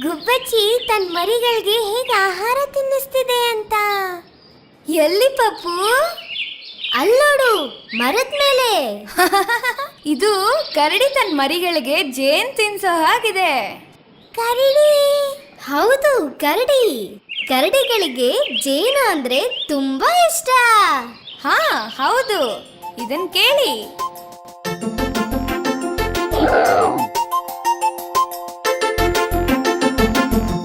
ಗುಬ್ಬಚ್ಚಿ ತನ್ನ ಮರಿಗಳಿಗೆ ಹೇಗೆ ಆಹಾರ ತಿನ್ನಿಸ್ತಿದೆ ಅಂತ. ಎಲ್ಲಿ ಪಪ್ಪು? ಅಲ್ಲೋಡು, ಮರದ ಮೇಲೆ. ಇದು ಕರಡಿ ತನ್ನ ಮರಿಗಳಿಗೆ ಜೇನ್ ತಿನ್ಸೋ ಹಾಗಿದೆ. ಕರಡಿ? ಹೌದು, ಕರಡಿ. ಕರಡಿಗಳಿಗೆ ಜೇನು ಅಂದ್ರೆ ತುಂಬಾ ಇಷ್ಟ. ಹಾ ಹೌದು, ಇದನ್ ಕೇಳಿ.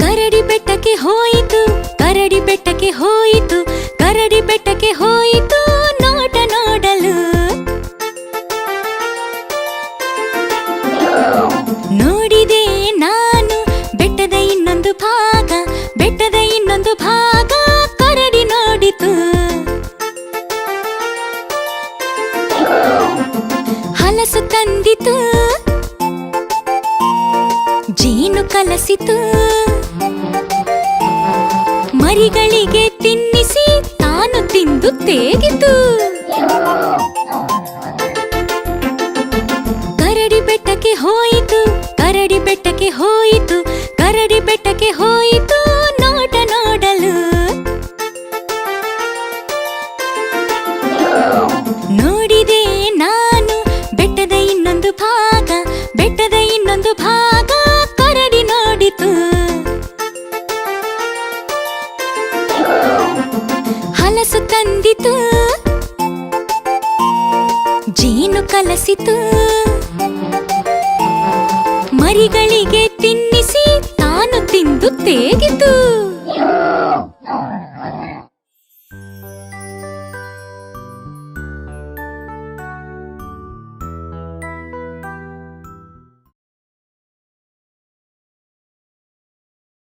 ಕರಡಿ ಬೆಟ್ಟಕ್ಕೆ ಹೋಯಿತು, ಕರಡಿ ಬೆಟ್ಟಕ್ಕೆ ಹೋಯಿತು, ಕರಡಿ ಬೆಟ್ಟಕ್ಕೆ ಹೋಯಿತು ನೋಟ ನೋಡಲು. ನೋಡಿದೆ ನಾನು ಬೆಟ್ಟದ ಇನ್ನೊಂದು ಭಾಗ, ಬೆಟ್ಟದ ಇನ್ನೊಂದು ಭಾಗ ಕರಡಿ ನೋಡಿತು. ಹಲಸು ತಂದಿತು, ಜೇನು ಕಲಸಿತು, ಮರಿಗಳಿಗೆ ತಿನ್ನಿಸಿ ತಾನು ತಿಂದು ತೇಗಿತು. ಕರಡಿ ಬೆಟ್ಟಕ್ಕೆ ಹೋಯಿತು, ಕರಡಿ ಬೆಟ್ಟಕ್ಕೆ ಹೋಯಿತು, ಕರಡಿ ಬೆಟ್ಟಕ್ಕೆ ಹೋಯಿತು ನೋಟ ನೋಡಲು. ನೋಡಿದೆ ನಾನು ಬೆಟ್ಟದ ಇನ್ನೊಂದು ಭಾಗ, ಬೆಟ್ಟದ ಇನ್ನೊಂದು ಭಾಗ ಕರಡಿ ನೋಡಿತು. ಹಲಸು ತಂದಿತು, ಜೇನು ಕಲಸಿತು, ಮರಿಗಳಿಗೆ